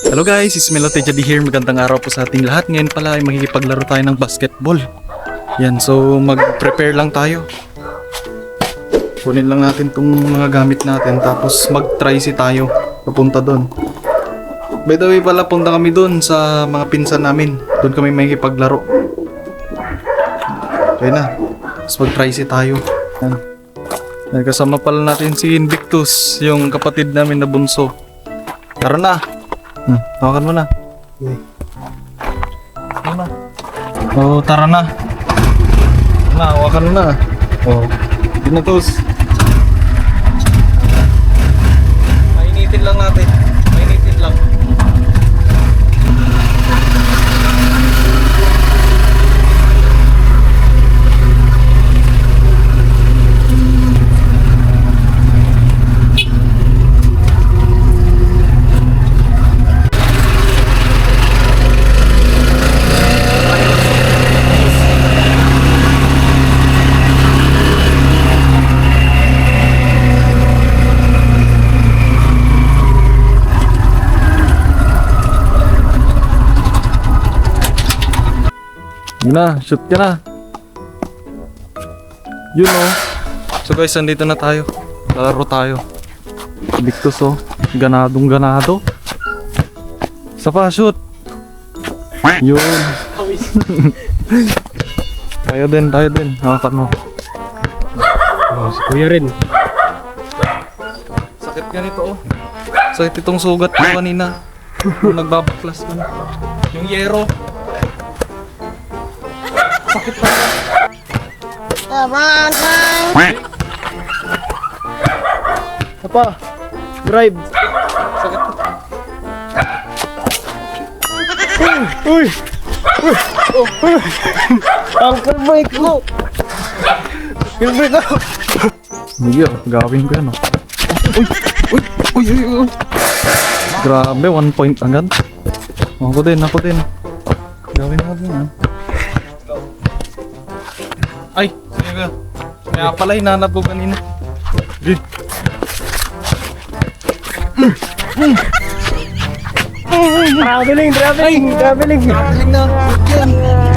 Hello guys, it's Melote Jadi here. Magandang araw po sa ating lahat. Ngayon pala ay makikipaglaro tayo ng basketball. Yan, so mag-prepare lang tayo. Kunin lang natin itong mga gamit natin, tapos mag-try tayo papunta doon. By the way pala, punta kami doon sa mga pinsan namin. Doon kami makikipaglaro. Okay na, tapos mag-try tayo. Yan. Yan, kasama pala natin si Invictus, yung kapatid namin na bunso. Tara na! Tawakan mo na. Tara na. Oh, tara na. Hawakan mo na. Oh, Invictus. Mainitin lang natin. Mainitin lang. Yun na, shoot ka na. Yun oh. So guys, nandito na tayo. Laro tayo. Invictus oh. Ganadong ganado. Isa pa, shoot. Yun. Tayo din. Hawakan mo. Oh, si Kuya rin. Sakit ka nito oh. Sakit itong sugat ko kanina. Nung nagbabaklas ko na. Yung yero. Sakit pa. Apa? Drive. Sakit. Uy! Uncle Mike ko! Uncle Mike ko! Hindi oh, gawin ko yan oh. Uy. Grabe, 1 point agad. Ako din. Gawin natin ah. Ay, sige ka. Kaya pala hinanap ko kanina. Good. Traveling na! Yan!